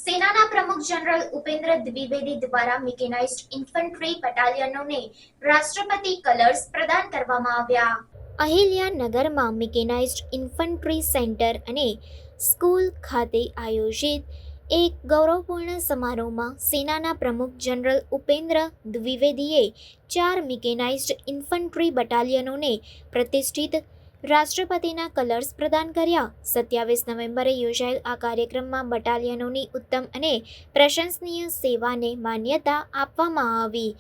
સેનાના પ્રમુખ જનરલ ઉપેન્દ્ર દ્વિવેદી દ્વારા મિકેનાઇઝ્ડ ઇન્ફન્ટ્રી બટાલિયનોને રાષ્ટ્રપતિ કલર્સ પ્રદાન કરવામાં આવ્યા. અહિલ્યાનગરમાં મિકેનાઇઝ્ડ ઇન્ફન્ટ્રી સેન્ટર અને સ્કૂલ ખાતે આયોજિત એક ગૌરવપૂર્ણ સમારોહમાં સેનાના પ્રમુખ જનરલ ઉપેન્દ્ર દ્વિવેદીએ 4 મિકેનાઇઝ્ડ ઇન્ફન્ટ્રી બટાલિયનોને પ્રતિષ્ઠિત રાષ્ટ્રપતિના કલર્સ પ્રદાન કર્યા. 27 નવેમ્બરે યોજાયેલ આ કાર્યક્રમમાં બટાલિયનોની ઉત્તમ અને પ્રશંસનીય સેવાને માન્યતા આપવામાં આવી.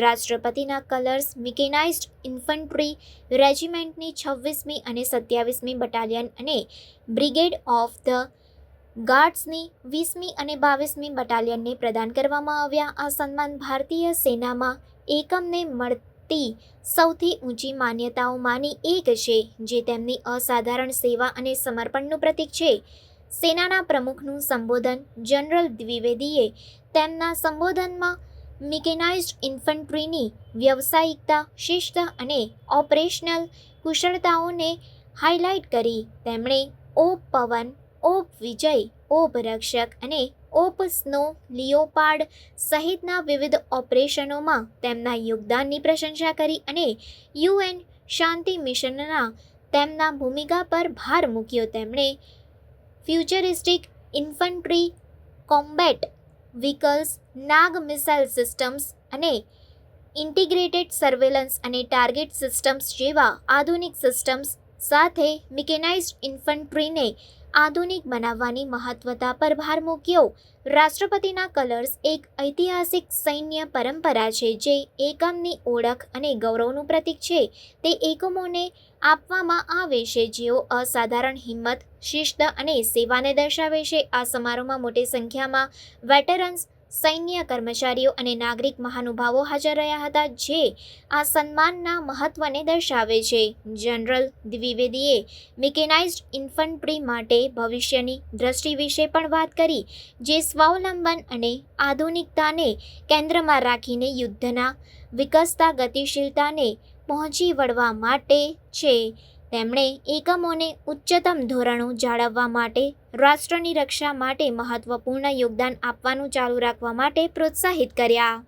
રાષ્ટ્રપતિના કલર્સ મિકેનાઇઝ્ડ ઇન્ફન્ટ્રી રેજિમેન્ટની 26મી અને 27મી બટાલિયન અને બ્રિગેડ ઓફ ધ ગાર્ડ્સની 20મી અને 22મી બટાલિયનને પ્રદાન કરવામાં આવ્યા. આ સન્માન ભારતીય સેનામાં એકમને મળતી સૌથી ઊંચી માન્યતાઓમાંની એક છે, જે તેમની અસાધારણ સેવા અને સમર્પણનું પ્રતીક છે. સેનાના પ્રમુખનું સંબોધન. જનરલ દ્વિવેદીએ તેમના સંબોધનમાં મિકેનાઇઝ્ડ ઇન્ફન્ટ્રીની વ્યાવસાયિકતા, શિસ્ત અને ઓપરેશનલ કુશળતાઓને હાઇલાઇટ કરી. તેમણે ઓપ પવન, ઓપ વિજય, ઓપ રક્ષક અને ઓપ સ્નો લિયોપાર્ડ સહિતના વિવિધ ઓપરેશનોમાં તેમના યોગદાનની પ્રશંસા કરી અને યુએન શાંતિ મિશનના તેમના ભૂમિકા પર ભાર મૂક્યો. તેમણે ફ્યુચરિસ્ટિક ઇન્ફન્ટ્રી કોમ્બેટ વ્હીકલ્સ, નાગ મિસાઇલ સિસ્ટમ્સ અને ઇન્ટિગ્રેટેડ સર્વેલન્સ અને ટાર્ગેટ સિસ્ટમ્સ જેવા આધુનિક સિસ્ટમ્સ સાથે મિકેનાઇઝ્ડ ઇન્ફન્ટ્રીને આધુનિક બનાવવાની મહત્વતા પર ભાર મૂક્યો. રાષ્ટ્રપતિના કલર્સ એક ઐતિહાસિક સૈન્ય પરંપરા છે જે એકમની ઓળખ અને ગૌરવનું પ્રતીક છે. તે એકમોને આપવામાં આવે છે જેઓ અસાધારણ હિંમત, શિસ્ત અને સેવાને દર્શાવે છે. આ સમારોહમાં મોટી સંખ્યામાં વેટરન્સ, સૈન્ય કર્મચારીઓ અને નાગરિક મહાનુભાવો હાજર રહ્યા હતા, જે આ સન્માનના મહત્વને દર્શાવે છે. જનરલ દ્વિવેદીએ મિકેનાઇઝ્ડ ઇન્ફન્ટ્રી માટે ભવિષ્યની દ્રષ્ટિ વિશે પણ વાત કરી, જે સ્વાવલંબન અને આધુનિકતાને કેન્દ્રમાં રાખીને યુદ્ધના વિકસતા ગતિશીલતાને પહોંચી વળવા માટે છે. તેમણે એકમોને ઉચ્ચતમ ધોરણો જાળવવા માટે રાષ્ટ્રની રક્ષા માટે મહત્વપૂર્ણ યોગદાન આપવાનું ચાલુ રાખવા માટે પ્રોત્સાહિત કર્યા.